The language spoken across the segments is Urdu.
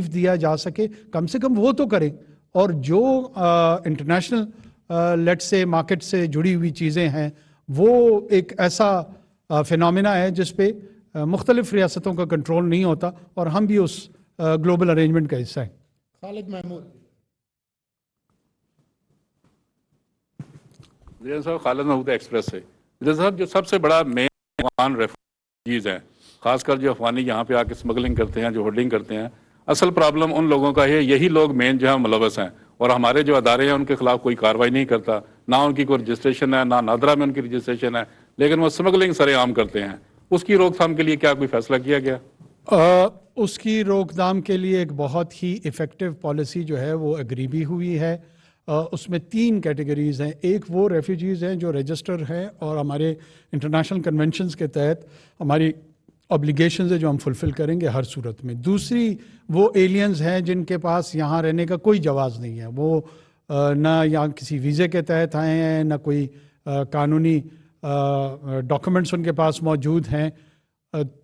دیا جا سکے کم سے کم وہ تو کریں. اور جو انٹرنیشنل لیٹ سے مارکیٹ سے جڑی ہوئی چیزیں ہیں وہ ایک ایسا فینومینا ہے جس پہ مختلف ریاستوں کا کنٹرول نہیں ہوتا اور ہم بھی اس گلوبل ارینجمنٹ کا حصہ ہیں. خالد محمود. وزیر صاحب خالد محمود ایکسپریس سے. وزیر صاحب جو سب سے بڑا مین افغان ریفیوجیز ہیں خاص کر جو افغانی یہاں پہ آ کے اسمگلنگ کرتے ہیں جو ہولڈنگ کرتے ہیں اصل پرابلم ان لوگوں کا ہے یہی لوگ مین جو ہے ملوث ہیں اور ہمارے جو ادارے ہیں ان کے خلاف کوئی کاروائی نہیں کرتا نہ ان کی کوئی رجسٹریشن ہے نہ نادرا میں ان کی رجسٹریشن ہے لیکن وہ اسمگلنگ سرے عام کرتے ہیں. اس کی روک تھام کے لیے کیا کوئی فیصلہ کیا گیا؟ اس کی روک تھام کے لیے ایک بہت ہی ایفیکٹو پالیسی جو ہے وہ ایگری بھی ہوئی ہے. اس میں 3 کیٹیگریز ہیں. ایک وہ ریفیوجیز ہیں جو رجسٹر ہیں اور ہمارے انٹرنیشنل کنونشنز کے تحت ہماری اوبلیگیشنز ہیں جو ہم فلفل کریں گے ہر صورت میں. دوسری وہ ایلینز ہیں جن کے پاس یہاں رہنے کا کوئی جواز نہیں ہے, وہ نہ یہاں کسی ویزے کے تحت آئے ہیں نہ کوئی قانونی ڈاکومنٹس ان کے پاس موجود ہیں.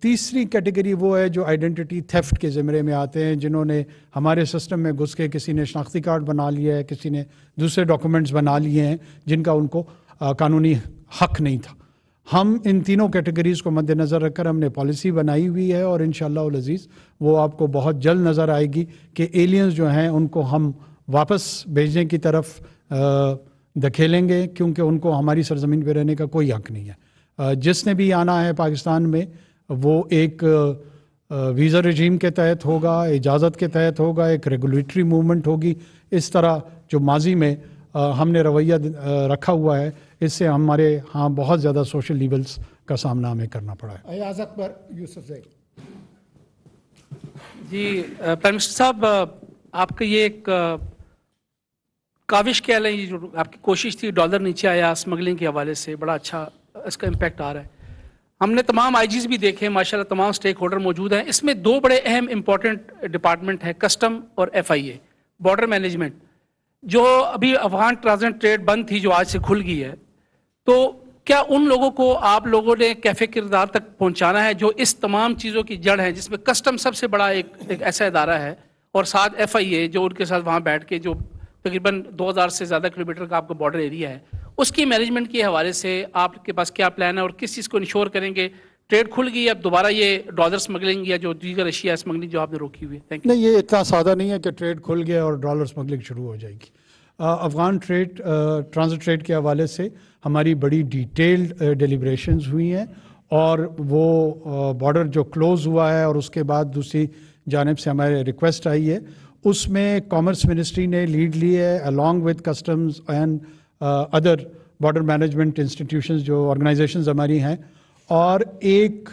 تیسری کیٹیگری وہ ہے جو آئیڈینٹی تھیفٹ کے زمرے میں آتے ہیں جنہوں نے ہمارے سسٹم میں گھس کے کسی نے شناختی کارڈ بنا لیا ہے کسی نے دوسرے ڈاکومنٹس بنا لیے ہیں جن کا ان کو قانونی حق نہیں تھا. ہم ان تینوں کیٹیگریز کو مد نظر رکھ کر ہم نے پالیسی بنائی ہوئی ہے اور انشاءاللہ العزیز وہ آپ کو بہت جلد نظر آئے گی کہ ایلینز جو ہیں ان کو ہم واپس بھیجنے کی طرف دھکیلیں گے کیونکہ ان کو ہماری سرزمین پہ رہنے کا کوئی حق نہیں ہے. جس نے بھی آنا ہے پاکستان میں وہ ایک ویزا رجیم کے تحت ہوگا, اجازت کے تحت ہوگا, ایک ریگولیٹری موومنٹ ہوگی. اس طرح جو ماضی میں ہم نے رویہ رکھا ہوا ہے اس سے ہمارے ہاں بہت زیادہ سوشل لیولز کا سامنا ہمیں کرنا پڑا ہے. ایاز اکبر یوسف زئی. جی پرائم منسٹر صاحب آپ کا یہ ایک کاوش کہہ لیں یہ جو آپ کی کوشش تھی ڈالر نیچے آیا اسمگلنگ کے حوالے سے بڑا اچھا اس کا امپیکٹ آ رہا ہے. ہم نے تمام آئی جیز بھی دیکھے ماشاءاللہ تمام سٹیک ہولڈر موجود ہیں. اس میں 2 بڑے اہم امپورٹنٹ ڈپارٹمنٹ ہیں کسٹم اور FIA بارڈر مینجمنٹ جو ابھی افغان ٹرانزٹ ٹریڈ بند تھی جو آج سے کھل گئی ہے. تو کیا ان لوگوں کو آپ لوگوں نے کیفے کردار تک پہنچانا ہے جو اس تمام چیزوں کی جڑ ہے جس میں کسٹم سب سے بڑا ایک ایسا ادارہ ہے اور ساتھ FIA جو ان کے ساتھ وہاں بیٹھ کے جو تقریباً 2000 سے زیادہ کلومیٹر کا آپ کا بارڈر ایریا ہے اس کی مینجمنٹ کے حوالے سے آپ کے پاس کیا پلان ہے اور کس چیز کو انشور کریں گے ٹریڈ کھل گئی اب دوبارہ یہ ڈالر سمگلنگ یا جو دیگر اشیاء سمگلنگ جو آپ نے روکی ہوئی ہے؟ نہیں, یہ اتنا سادہ نہیں ہے کہ ٹریڈ کھل گیا اور ڈالر سمگلنگ شروع ہو جائے گی. افغان ٹرانزٹ ٹریڈ کے حوالے سے ہماری بڑی ڈیٹیلڈ ڈیلیبریشنز ہوئی ہیں اور وہ بارڈر جو کلوز ہوا ہے اور اس کے بعد دوسری جانب سے ہمارے ریکویسٹ آئی ہے اس میں کامرس منسٹری نے لیڈ لی ہے along with customs and other border management institutions جو آرگنائزیشنز ہماری ہیں اور ایک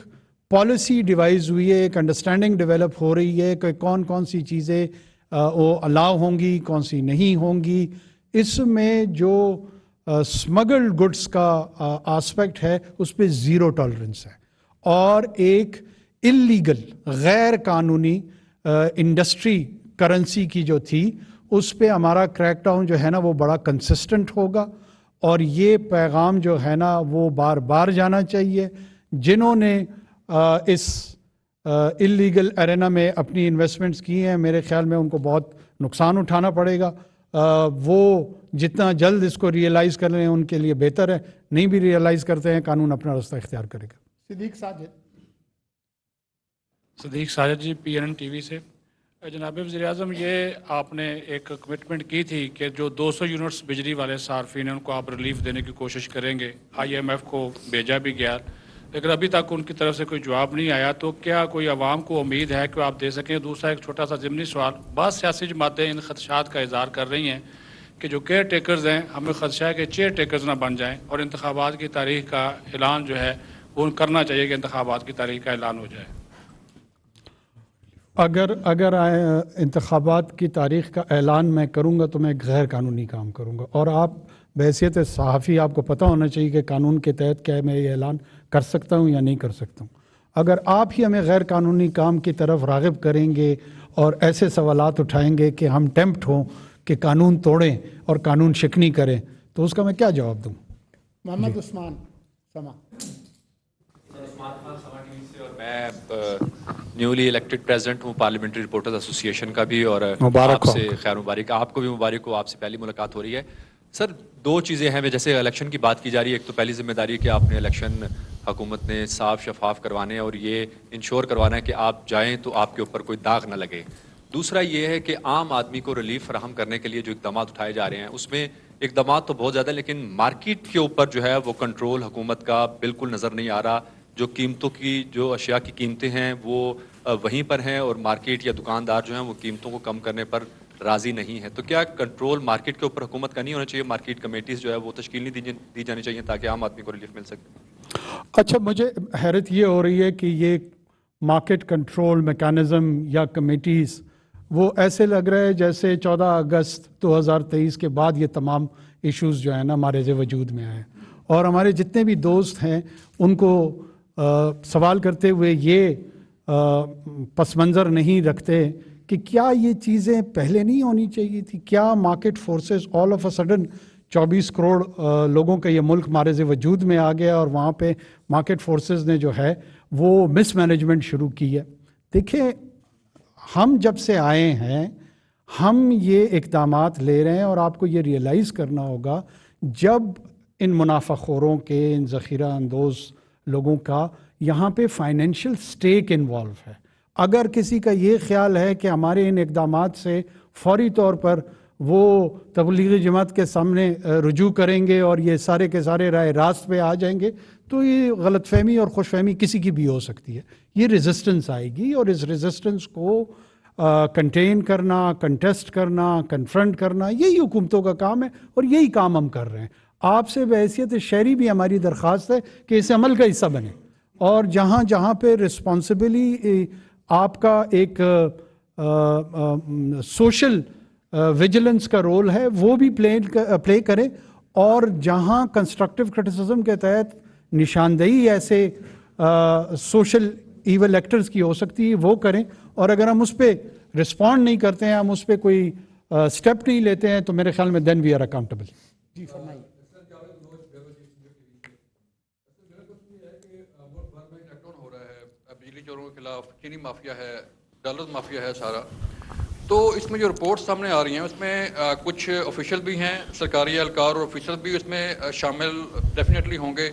پالیسی ڈیوائز ہوئی ہے, ایک انڈرسٹینڈنگ ڈیولپ ہو رہی ہے کہ کون کون سی چیزیں وہ الاؤ ہوں گی کون سی نہیں ہوں گی. اس میں جو اسمگلڈ گڈس کا آسپیکٹ ہے اس پہ 0 ٹالرنس ہے اور ایک انلیگل غیر قانونی انڈسٹری کرنسی کی جو تھی اس پہ ہمارا کریک ڈاؤن جو ہے نا وہ بڑا کنسسٹنٹ ہوگا اور یہ پیغام جو ہے نا وہ بار بار جانا چاہیے. جنہوں نے اس انلیگل ایرینا میں اپنی انویسٹمنٹس کی ہیں میرے خیال میں ان کو بہت نقصان اٹھانا پڑے گا. وہ جتنا جلد اس کو ریئلائز کر لیں ان کے لیے بہتر ہے, نہیں بھی ریئلائز کرتے ہیں قانون اپنا راستہ اختیار کرے گا. صدیق ساجد جی PNN TV سے. جناب وزیر اعظم یہ آپ نے ایک کمٹمنٹ کی تھی کہ جو 200 یونٹس بجلی والے صارفین ہیں ان کو آپ ریلیف دینے کی کوشش کریں گے. IMF کو بھیجا بھی گیا لیکن ابھی تک ان کی طرف سے کوئی جواب نہیں آیا. تو کیا کوئی عوام کو امید ہے کہ آپ دے سکیں؟ دوسرا ایک چھوٹا سا ضمنی سوال, بعض سیاسی جماعتیں ان خدشات کا اظہار کر رہی ہیں کہ جو کیئر ٹیکرز ہیں ہمیں خدشہ ہے کہ چیئر ٹیکرز نہ بن جائیں اور انتخابات کی تاریخ کا اعلان جو ہے وہ کرنا چاہیے کہ انتخابات کی تاریخ کا اعلان ہو جائے. اگر انتخابات کی تاریخ کا اعلان میں کروں گا تو میں غیر قانونی کام کروں گا اور آپ بحیثیت صحافی آپ کو پتہ ہونا چاہیے کہ قانون کے تحت کیا میں یہ اعلان کر سکتا ہوں یا نہیں کر سکتا ہوں. اگر آپ ہی ہمیں غیر قانونی کام کی طرف راغب کریں گے اور ایسے سوالات اٹھائیں گے کہ ہم ٹیمپٹ ہوں کہ قانون توڑیں اور قانون شکنی کریں تو اس کا میں کیا جواب دوں؟ محمد عثمان سما. میں نیولی الیکٹڈ پریزیڈنٹ ہوں پارلیمنٹری رپورٹرز ایسوسیشن کا بھی, اور مبارک آپ ہو. سے خیر مبارک, آپ کو بھی مبارک ہو, آپ سے پہلی ملاقات ہو رہی ہے. سر دو چیزیں ہیں, جیسے الیکشن کی بات کی جا رہی ہے, ایک تو پہلی ذمہ داری ہے کہ آپ نے الیکشن حکومت نے صاف شفاف کروانے ہیں اور یہ انشور کروانا ہے کہ آپ جائیں تو آپ کے اوپر کوئی داغ نہ لگے. دوسرا یہ ہے کہ عام آدمی کو ریلیف فراہم کرنے کے لیے جو اقدامات اٹھائے جا رہے ہیں اس میں اقدامات تو بہت زیادہ, لیکن مارکیٹ کے اوپر جو ہے وہ کنٹرول حکومت کا بالکل نظر نہیں آ رہا. جو قیمتوں کی, جو اشیاء کی قیمتیں ہیں وہ وہیں پر ہیں, اور مارکیٹ یا دکاندار جو ہیں وہ قیمتوں کو کم کرنے پر راضی نہیں ہے. تو کیا کنٹرول مارکیٹ کے اوپر حکومت کا نہیں ہونا چاہیے؟ مارکیٹ کمیٹیز جو ہے وہ تشکیل نہیں دی جانی چاہیے تاکہ عام آدمی کو ریلیف مل سکے؟ اچھا, مجھے حیرت یہ ہو رہی ہے کہ یہ مارکیٹ کنٹرول میکانزم یا کمیٹیز وہ ایسے لگ رہا ہے جیسے 14 اگست 2023 کے بعد یہ تمام ایشوز جو ہیں نا ہمارے وجود میں آئے, اور ہمارے جتنے بھی دوست ہیں ان کو سوال کرتے ہوئے یہ پس منظر نہیں رکھتے کہ کیا یہ چیزیں پہلے نہیں ہونی چاہیے تھی؟ کیا market forces all of a sudden 24 crore لوگوں کا یہ ملک ہمارے وجود میں آ گیا اور وہاں پہ مارکیٹ فورسز نے جو ہے وہ مس مینجمنٹ شروع کی ہے؟ دیکھیں, ہم جب سے آئے ہیں ہم یہ اقدامات لے رہے ہیں, اور آپ کو یہ ریئلائز کرنا ہوگا جب ان منافع خوروں کے, ان ذخیرہ اندوز لوگوں کا یہاں پہ فائنینشیل سٹیک انوالو ہے. اگر کسی کا یہ خیال ہے کہ ہمارے ان اقدامات سے فوری طور پر وہ تبلیغی جماعت کے سامنے رجوع کریں گے اور یہ سارے کے سارے راہ راست پہ آ جائیں گے, تو یہ غلط فہمی اور خوش فہمی کسی کی بھی ہو سکتی ہے. یہ ریزسٹنس آئے گی, اور اس ریزسٹنس کو کنٹین کرنا, کنٹیسٹ کرنا, کنفرنٹ کرنا, یہی حکومتوں کا کام ہے, اور یہی کام ہم کر رہے ہیں. آپ سے بحیثیت شہری بھی ہماری درخواست ہے کہ اس عمل کا حصہ بنیں, اور جہاں جہاں پہ رسپانسبلی آپ کا ایک سوشل ویجیلنس کا رول ہے وہ بھی پلے کریں, اور جہاں کنسٹرکٹیو کرٹیسزم کے تحت نشاندہی ایسے سوشل ایول ایکٹرز کی ہو سکتی ہے وہ کریں. اور اگر ہم اس پہ رسپونڈ نہیں کرتے ہیں, ہم اس پہ کوئی سٹیپ نہیں لیتے ہیں, تو میرے خیال میں دین وی آر اکاؤنٹیبل. جی فرمائیے. بجلی چوروں کے خلاف چینی مافیا ہے, ڈالر مافیا ہے سارا. تو اس میں جو رپورٹ سامنے آ رہی ہیں اس میں کچھ آفیشیل بھی ہیں, سرکاری اہلکار اور آفیشیل بھی اس میں شامل ڈیفینیٹلی ہوں گے,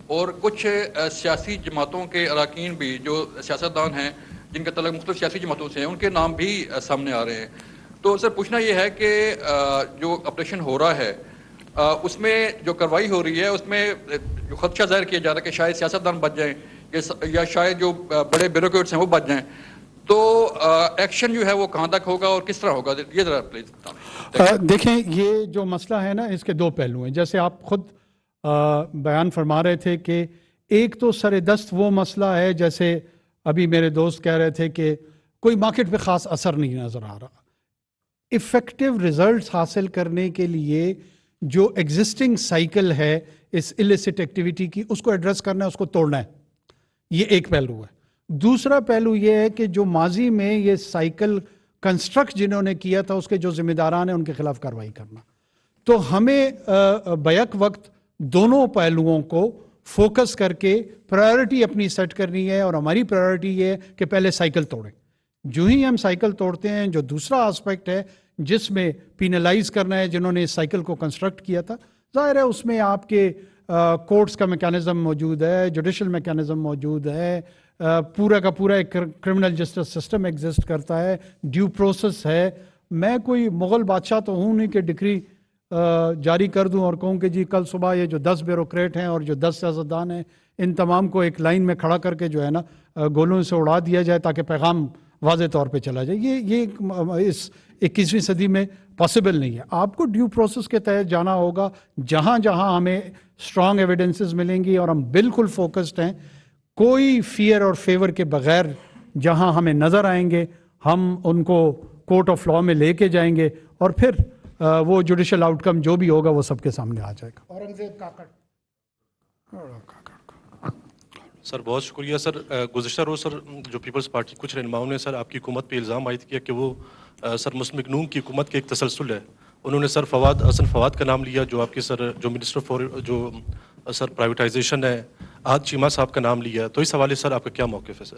اور کچھ سیاسی جماعتوں کے اراکین بھی جو سیاستدان ہیں جن کا تعلق مختلف سیاسی جماعتوں سے ہیں, ان کے نام بھی سامنے آ رہے ہیں. تو سر پوچھنا یہ ہے کہ جو آپریشن ہو رہا ہے اس میں جو کارروائی ہو رہی ہے اس میں جو خدشہ ظاہر کیا جا رہا ہے کہ شاید سیاستدان بچ جائیں یا شاید جو بڑے بیوروکریٹس ہیں وہ بچ جائیں, تو ایکشن جو ہے وہ کہاں تک ہوگا اور کس طرح ہوگا, یہ ذرا پلیز بتائیں. دیکھیں, یہ جو مسئلہ ہے نا اس کے دو پہلو ہیں. جیسے آپ خود بیان فرما رہے تھے کہ ایک تو سر دست وہ مسئلہ ہے, جیسے ابھی میرے دوست کہہ رہے تھے کہ کوئی مارکیٹ پہ خاص اثر نہیں نظر آ رہا. ایفیکٹو ریزلٹس حاصل کرنے کے لیے جو ایگزسٹنگ سائیکل ہے اس illicit ایکٹیویٹی کی, اس کو ایڈریس کرنا ہے, اس کو توڑنا ہے. یہ ایک پہلو ہے. دوسرا پہلو یہ ہے کہ جو ماضی میں یہ سائیکل کنسٹرکٹ جنہوں نے کیا تھا اس کے جو ذمہ داران ہیں ان کے خلاف کارروائی کرنا. تو ہمیں بیک وقت دونوں پہلوؤں کو فوکس کر کے پرائیورٹی اپنی سیٹ کرنی ہے, اور ہماری پرائیورٹی یہ ہے کہ پہلے سائیکل توڑیں. جو ہی ہم سائیکل توڑتے ہیں, جو دوسرا آسپیکٹ ہے جس میں پینلائز کرنا ہے جنہوں نے اس سائیکل کو کنسٹرکٹ کیا تھا, ظاہر ہے اس میں آپ کے کورٹس کا میکانزم موجود ہے, جوڈیشل میکانزم موجود ہے, پورا کا پورا ایک کرمنل جسٹس سسٹم ایگزسٹ کرتا ہے, ڈیو پروسیس ہے. میں کوئی مغل بادشاہ تو ہوں نہیں کہ ڈگری جاری کر دوں اور کہوں کہ جی کل صبح یہ جو 10 بیوروکریٹ ہیں اور جو 10 سیاستدان ہیں ان تمام کو ایک لائن میں کھڑا کر کے جو ہے نا گولوں سے اڑا دیا جائے تاکہ پیغام واضح طور پہ چلا جائے. یہ اس 21ویں صدی میں پاسبل نہیں ہے. آپ کو ڈیو پروسیس کے تحت جانا ہوگا. جہاں جہاں ہمیں اسٹرانگ ایویڈنسز ملیں گی, اور ہم بالکل فوکسڈ ہیں, کوئی فیئر اور فیور کے بغیر جہاں ہمیں نظر آئیں گے ہم ان کو کورٹ آف لاء میں لے کے جائیں گے, اور پھر وہ جوڈیشل آؤٹ کم جو بھی ہوگا وہ سب کے سامنے آ جائے گا. اورنگزیب کاکڑ. سر بہت شکریہ. سر گزشتہ روز سر جو پیپلز پارٹی کچھ رہنماؤں نے سر آپ کی حکومت پہ الزام عائد کیا کہ وہ سر مسلم لیگ نون کی حکومت کے ایک تسلسل ہے. انہوں نے سر حسن فواد کا نام لیا, جو آپ کے سر جو منسٹر فور جو سر پرائیویٹائزیشن ہے, آج چیمہ صاحب کا نام لیا. تو اس حوالے سے سر آپ کا کیا موقف ہے سر؟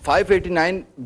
589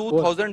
2000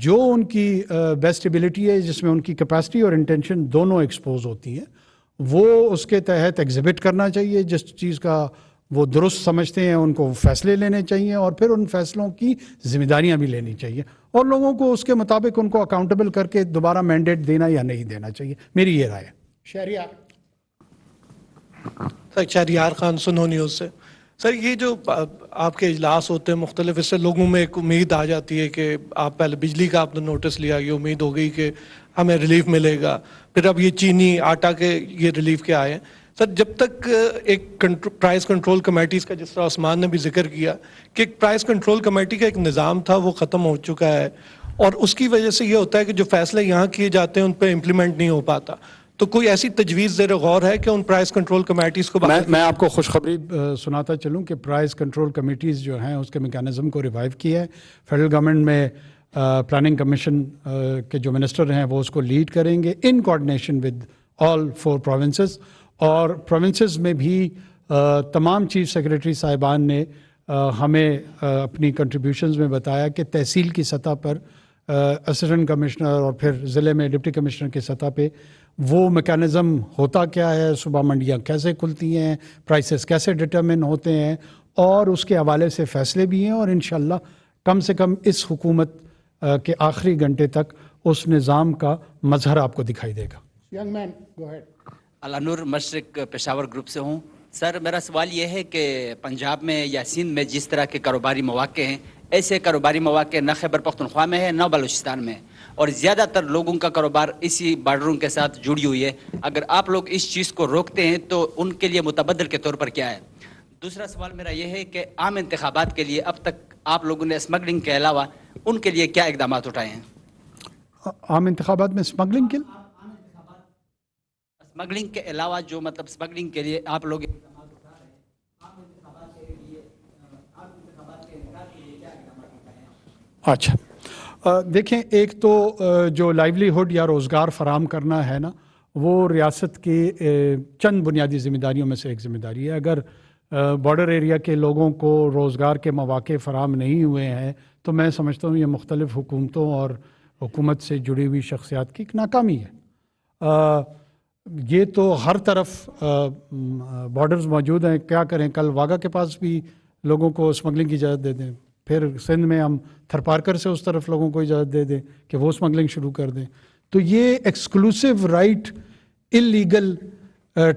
جو ان کی بیسٹ ایبلٹی ہے, جس میں ان کی کیپیسٹی اور انٹینشن دونوں ایکسپوز ہوتی ہیں, وہ اس کے تحت ایگزیبٹ کرنا چاہیے. جس چیز کا وہ درست سمجھتے ہیں ان کو فیصلے لینے چاہیے, اور پھر ان فیصلوں کی ذمہ داریاں بھی لینی چاہیے, اور لوگوں کو اس کے مطابق ان کو اکاؤنٹیبل کر کے دوبارہ مینڈیٹ دینا یا نہیں دینا چاہیے. میری یہ رائے ہے. شہریار. سر شہریار خان سنو نیوز سے. سر یہ جو آپ کے اجلاس ہوتے ہیں مختلف, اس سے لوگوں میں ایک امید آ جاتی ہے کہ آپ پہلے بجلی کا آپ نے نوٹس لیا, یہ امید ہو گئی کہ ہمیں ریلیف ملے گا, پھر اب یہ چینی آٹا کے یہ ریلیف کے آئے ہیں. سر جب تک ایک پرائز کنٹرول کمیٹیز کا, جس طرح عثمان نے بھی ذکر کیا کہ ایک پرائز کنٹرول کمیٹی کا ایک نظام تھا وہ ختم ہو چکا ہے, اور اس کی وجہ سے یہ ہوتا ہے کہ جو فیصلے یہاں کیے جاتے ہیں ان پہ امپلیمنٹ نہیں ہو پاتا. تو کوئی ایسی تجویز زیر غور ہے کہ ان پرائز کنٹرول کمیٹیز کو میں آپ کو خوشخبری سناتا چلوں کہ پرائز کنٹرول کمیٹیز جو ہیں اس کے میکانزم کو ریوائیو کیا ہے. فیڈرل گورنمنٹ میں پلاننگ کمیشن کے جو منسٹر ہیں وہ اس کو لیڈ کریں گے ان کوآرڈینیشن ود آل 4 پروونسز, اور پروونسز میں بھی تمام چیف سیکریٹری صاحبان نے ہمیں اپنی کنٹریبیوشنز میں بتایا کہ تحصیل کی سطح پر اسسٹنٹ کمشنر اور پھر ضلع میں ڈپٹی کمشنر کی سطح پہ وہ میکانزم ہوتا کیا ہے, صبح منڈیاں کیسے کھلتی ہیں, پرائسز کیسے ڈٹرمن ہوتے ہیں, اور اس کے حوالے سے فیصلے بھی ہیں. اور انشاءاللہ کم سے کم اس حکومت کے آخری گھنٹے تک اس نظام کا مظہر آپ کو دکھائی دے گا. ینگ مین گو ہیڈ. الانور مشرق پشاور گروپ سے ہوں. سر میرا سوال یہ ہے کہ پنجاب میں یا سندھ میں جس طرح کے کاروباری مواقع ہیں, ایسے کاروباری مواقع نہ خیبر پختونخوا میں ہے نہ بلوچستان میں, اور زیادہ تر لوگوں کا کاروبار اسی بارڈروں کے ساتھ جڑی ہوئی ہے. اگر آپ لوگ اس چیز کو روکتے ہیں تو ان کے لیے متبادل کے طور پر کیا ہے؟ دوسرا سوال میرا یہ ہے کہ عام انتخابات کے لیے اب تک آپ لوگوں نے اسمگلنگ کے علاوہ ان کے لیے کیا اقدامات اٹھائے ہیں؟ عام انتخابات میں اسمگلنگ کے اسمگلنگ کے علاوہ جو مطلب اسمگلنگ کے لیے آپ لوگ اچھا دیکھیں, ایک تو جو لائیولیہڈ یا روزگار فراہم کرنا ہے نا, وہ ریاست کی چند بنیادی ذمہ داریوں میں سے ایک ذمہ داری ہے. اگر بارڈر ایریا کے لوگوں کو روزگار کے مواقع فراہم نہیں ہوئے ہیں تو میں سمجھتا ہوں یہ مختلف حکومتوں اور حکومت سے جڑی ہوئی شخصیات کی ایک ناکامی ہے. یہ تو ہر طرف بارڈرز موجود ہیں, کیا کریں, کل واگا کے پاس بھی لوگوں کو اسمگلنگ کی اجازت دے دیں, پھر سندھ میں ہم تھرپارکر سے اس طرف لوگوں کو اجازت دے دیں کہ وہ اسمگلنگ شروع کر دیں. تو یہ ایکسکلوسیو رائٹ اللیگل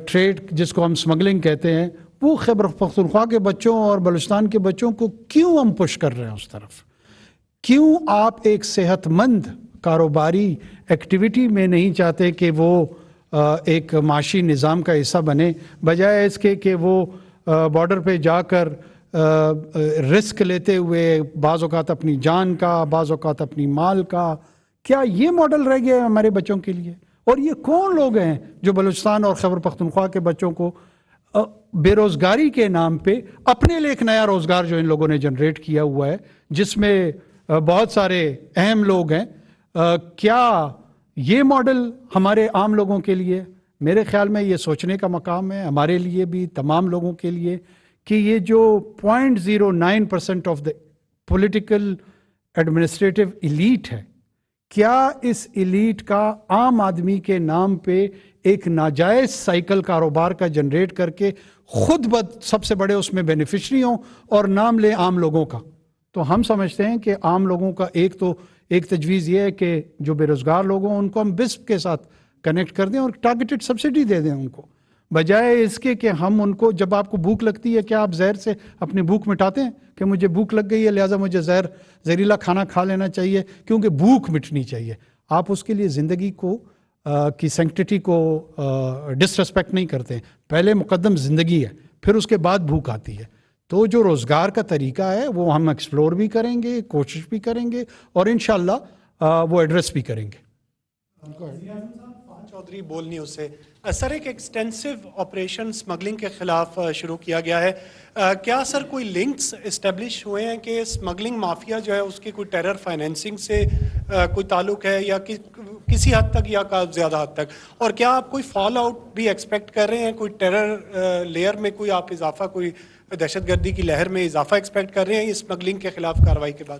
ٹریڈ جس کو ہم اسمگلنگ کہتے ہیں, وہ خیبر پختونخوا کے بچوں اور بلوچستان کے بچوں کو کیوں ہم پش کر رہے ہیں اس طرف؟ کیوں آپ ایک صحت مند کاروباری ایکٹیویٹی میں نہیں چاہتے کہ وہ ایک معاشی نظام کا حصہ بنے, بجائے اس کے کہ وہ بارڈر پہ جا کر رسک لیتے ہوئے بعض اوقات اپنی جان کا, بعض اوقات اپنی مال کا. کیا یہ ماڈل رہ گیا ہے ہمارے بچوں کے لیے؟ اور یہ کون لوگ ہیں جو بلوچستان اور خیبر پختونخوا کے بچوں کو بے روزگاری کے نام پہ اپنے لیے ایک نیا روزگار جو ان لوگوں نے جنریٹ کیا ہوا ہے, جس میں بہت سارے اہم لوگ ہیں, کیا یہ ماڈل ہمارے عام لوگوں کے لیے؟ میرے خیال میں یہ سوچنے کا مقام ہے ہمارے لیے بھی, تمام لوگوں کے لیے, کہ یہ جو 0.09% of the political administrative elite ہے, کیا اس ایلیٹ کا عام آدمی کے نام پہ ایک ناجائز سائیکل کاروبار کا جنریٹ کر کے خود بد سب سے بڑے اس میں بینیفیشری ہوں اور نام لے عام لوگوں کا؟ تو ہم سمجھتے ہیں کہ عام لوگوں کا ایک تجویز یہ ہے کہ جو بے روزگار لوگ ہیں ان کو ہم بسپ کے ساتھ کنیکٹ کر دیں اور ٹارگیٹڈ سبسڈی دے دیں ان کو, بجائے اس کے کہ ہم ان کو, جب آپ کو بھوک لگتی ہے کیا آپ زہر سے اپنی بھوک مٹاتے ہیں کہ مجھے بھوک لگ گئی ہے لہٰذا مجھے زہریلا کھانا کھا لینا چاہیے کیونکہ بھوک مٹنی چاہیے؟ آپ اس کے لیے زندگی کو کی سینکٹیٹی کو ڈسریسپیکٹ نہیں کرتے ہیں. پہلے مقدم زندگی ہے, پھر اس کے بعد بھوک آتی ہے. تو جو روزگار کا طریقہ ہے وہ ہم ایکسپلور بھی کریں گے, کوشش بھی کریں گے, اور انشاءاللہ وہ ایڈریس بھی کریں گے. چودھری بول نیوز سے. سر ایک ایکسٹینسو آپریشن اسمگلنگ کے خلاف شروع کیا گیا ہے, کیا سر کوئی لنکس اسٹیبلش ہوئے ہیں کہ اسمگلنگ مافیا جو ہے اس کی کوئی ٹیرر فائنینسنگ سے کوئی تعلق ہے یا کسی حد تک یا زیادہ حد تک, اور کیا آپ کوئی فال آؤٹ بھی ایکسپیکٹ کر رہے ہیں, کوئی ٹیرر لیئر میں کوئی آپ اضافہ, کوئی دہشت گردی کی لہر میں اضافہ ایکسپیکٹ کر رہے ہیں اسمگلنگ کے خلاف کارروائی کے بعد؟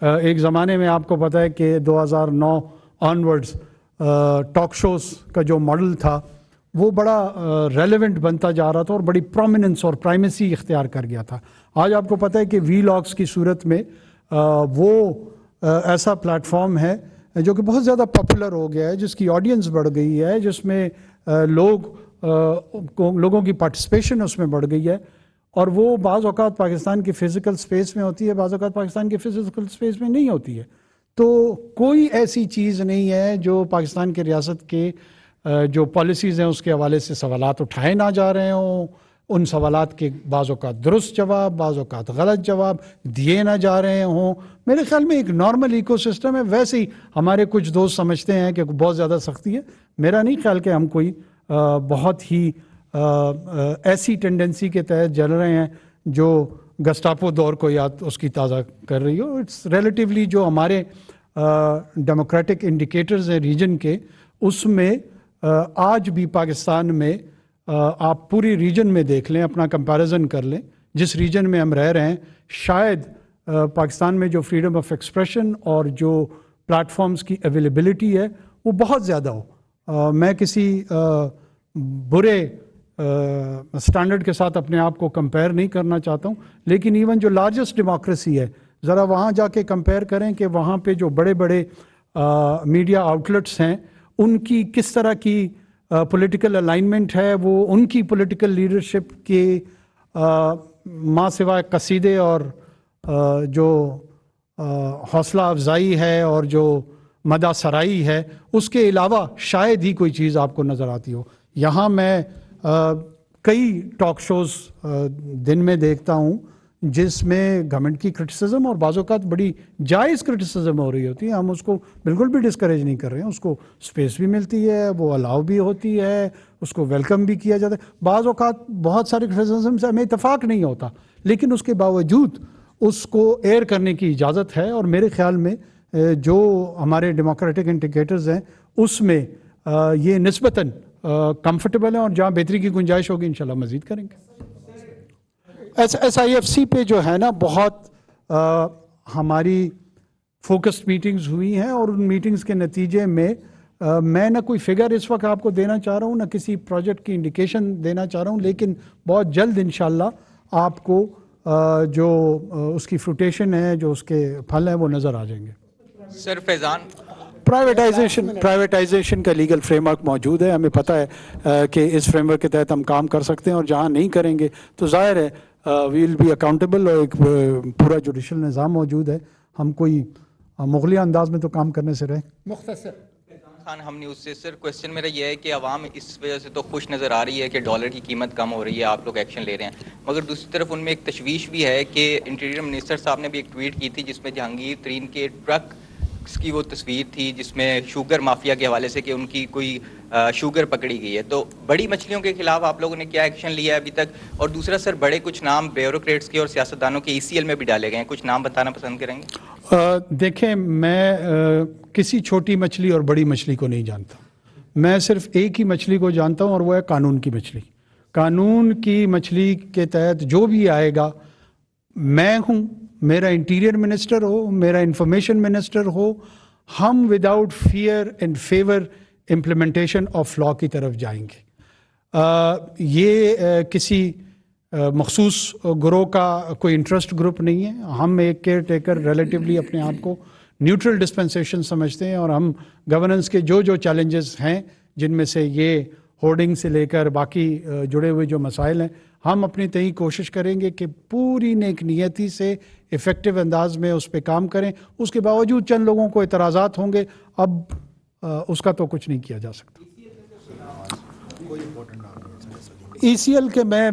ایک زمانے میں آپ کو پتہ ہے کہ 2009 آنورڈز ٹاک شوز کا جو ماڈل تھا وہ بڑا ریلیونٹ بنتا جا رہا تھا اور بڑی پرومیننس اور پرائمیسی اختیار کر گیا تھا. آج آپ کو پتہ ہے کہ وی لاگس کی صورت میں وہ ایسا پلیٹ فارم ہے جو کہ بہت زیادہ پاپولر ہو گیا ہے, جس کی آڈینس بڑھ گئی ہے, جس میں لوگوں کی پارٹیسپیشن اس میں بڑھ گئی ہے, اور وہ بعض اوقات پاکستان کی فزیکل سپیس میں ہوتی ہے, بعض اوقات پاکستان کی فزیکل سپیس میں نہیں ہوتی ہے. تو کوئی ایسی چیز نہیں ہے جو پاکستان کی ریاست کے جو پالیسیز ہیں اس کے حوالے سے سوالات اٹھائے نہ جا رہے ہوں, ان سوالات کے بعض اوقات درست جواب, بعض اوقات غلط جواب دیے نہ جا رہے ہوں. میرے خیال میں ایک نارمل ایکو سسٹم ہے. ویسے ہی ہمارے کچھ دوست سمجھتے ہیں کہ بہت زیادہ سختی ہے. میرا نہیں خیال کہ ہم کوئی بہت ہی ایسی ٹینڈنسی کے تحت جل رہے ہیں جو گسٹاپو دور کو یاد اس کی تازہ کر رہی ہو. اٹس ریلیٹیولی جو ہمارے ڈیموکریٹک انڈیکیٹرز ہیں ریجن کے, اس میں آج بھی پاکستان میں آپ پوری ریجن میں دیکھ لیں, اپنا کمپیریزن کر لیں, جس ریجن میں ہم رہ رہے ہیں شاید پاکستان میں جو فریڈم آف ایکسپریشن اور جو پلیٹ فارمز کی اویلیبلٹی ہے وہ بہت زیادہ ہو. میں کسی برے سٹینڈرڈ کے ساتھ اپنے آپ کو کمپیئر نہیں کرنا چاہتا ہوں, لیکن ایون جو لارجسٹ ڈیموکریسی ہے ذرا وہاں جا کے کمپیئر کریں کہ وہاں پہ جو بڑے بڑے میڈیا آؤٹلیٹس ہیں ان کی کس طرح کی پولیٹیکل الائنمنٹ ہے, وہ ان کی پولیٹیکل لیڈرشپ کے ماں سوائے قصیدے اور جو حوصلہ افزائی ہے اور جو مدح سرائی ہے اس کے علاوہ شاید ہی کوئی چیز آپ کو نظر آتی ہو. یہاں میں کئی ٹاک شوز دن میں دیکھتا ہوں جس میں گورنمنٹ کی کرٹیسزم اور بعض اوقات بڑی جائز کرٹیسزم ہو رہی ہوتی ہے. ہم اس کو بالکل بھی ڈسکریج نہیں کر رہے ہیں, اس کو سپیس بھی ملتی ہے, وہ الاؤ بھی ہوتی ہے, اس کو ویلکم بھی کیا جاتا ہے. بعض اوقات بہت سارے کرٹیسزم سے ہمیں اتفاق نہیں ہوتا, لیکن اس کے باوجود اس کو ایئر کرنے کی اجازت ہے. اور میرے خیال میں جو ہمارے ڈیموکریٹک انڈیکیٹرز ہیں اس میں یہ نسبتاً کمفرٹیبل ہیں, اور جہاں بہتری کی گنجائش ہوگی انشاءاللہ مزید کریں گے. SIFC پہ جو ہے نا بہت ہماری فوکسڈ میٹنگز ہوئی ہیں, اور ان میٹنگز کے نتیجے میں میں نہ کوئی فگر اس وقت آپ کو دینا چاہ رہا ہوں, نہ کسی پروجیکٹ کی انڈیکیشن دینا چاہ رہا ہوں, لیکن بہت جلد انشاءاللہ آپ کو جو اس کی فروٹیشن ہے, جو اس کے پھل ہیں وہ نظر آ جائیں گے. سر فیضان, پرائیویٹائزیشن کا لیگل فریم ورک موجود ہے. ہمیں پتہ ہے کہ اس فریم ورک کے تحت ہم کام کر سکتے ہیں, اور جہاں نہیں کریں گے تو ظاہر ہے وی ول بی اکاؤنٹیبل, اور ایک پورا جوڈیشل نظام موجود ہے. ہم کوئی مغلیہ انداز میں تو کام کرنے سے رہے. مختصر خان ہم نیوز سے. سر کوشچن میرا یہ ہے کہ عوام اس وجہ سے تو خوش نظر آ رہی ہے کہ ڈالر کی قیمت کم ہو رہی ہے, آپ لوگ ایکشن لے رہے ہیں, مگر دوسری طرف ان میں ایک تشویش بھی ہے کہ انٹیریئر منسٹر صاحب نے بھی ایک ٹویٹ کی تھی جس میں جہانگیر ترین کے ٹرک کی وہ تصویر تھی جس میں شوگر مافیا کے حوالے سے کہ ان کی کوئی شوگر پکڑی گئی ہے. تو بڑی مچھلیوں کے خلاف آپ لوگوں نے کیا ایکشن لیا ہے ابھی تک؟ اور دوسرا سر, بڑے کچھ نام بیوروکریٹس کے اور سیاستدانوں کے ECL میں بھی ڈالے گئے ہیں, کچھ نام بتانا پسند کریں گے؟ دیکھیں, میں کسی چھوٹی مچھلی اور بڑی مچھلی کو نہیں جانتا. میں صرف ایک ہی مچھلی کو جانتا ہوں, اور وہ ہے قانون کی مچھلی. قانون کی مچھلی کے تحت جو بھی آئے گا, میں ہوں, میرا انٹیریئر منسٹر ہو, میرا انفارمیشن منسٹر ہو, ہم without fair and favour implementation of law کی طرف جائیں گے. یہ کسی مخصوص گروہ کا کوئی انٹرسٹ گروپ نہیں ہے. ہم ایک کیئر ٹیکر ریلیٹیولی اپنے آپ کو نیوٹرل ڈسپنسیشن سمجھتے ہیں, اور ہم گورننس کے جو چیلنجز ہیں, جن میں سے یہ ہورڈنگ سے لے کر باقی جڑے ہوئے جو مسائل ہیں, ہم اپنی تئیں کوشش کریں گے کہ پوری نیک نیتی سے افیکٹو انداز میں اس پہ کام کریں. اس کے باوجود چند لوگوں کو اعتراضات ہوں گے, اب اس کا تو کچھ نہیں کیا جا سکتا. ECL کے میں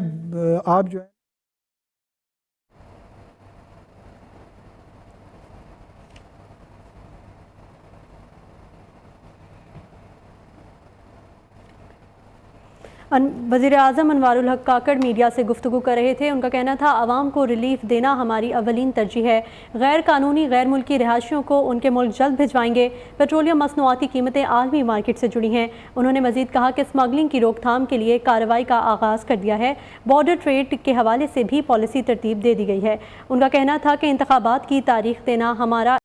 آپ جو ہے وزیر اعظم انوار الحق کاکڑ میڈیا سے گفتگو کر رہے تھے. ان کا کہنا تھا عوام کو ریلیف دینا ہماری اولین ترجیح ہے. غیر قانونی غیر ملکی رہائشیوں کو ان کے ملک جلد بھجوائیں گے. پیٹرولیم مصنوعاتی قیمتیں عالمی مارکیٹ سے جڑی ہیں. انہوں نے مزید کہا کہ اسمگلنگ کی روک تھام کے لیے کارروائی کا آغاز کر دیا ہے. بارڈر ٹریڈ کے حوالے سے بھی پالیسی ترتیب دے دی گئی ہے. ان کا کہنا تھا کہ انتخابات کی تاریخ دینا ہمارا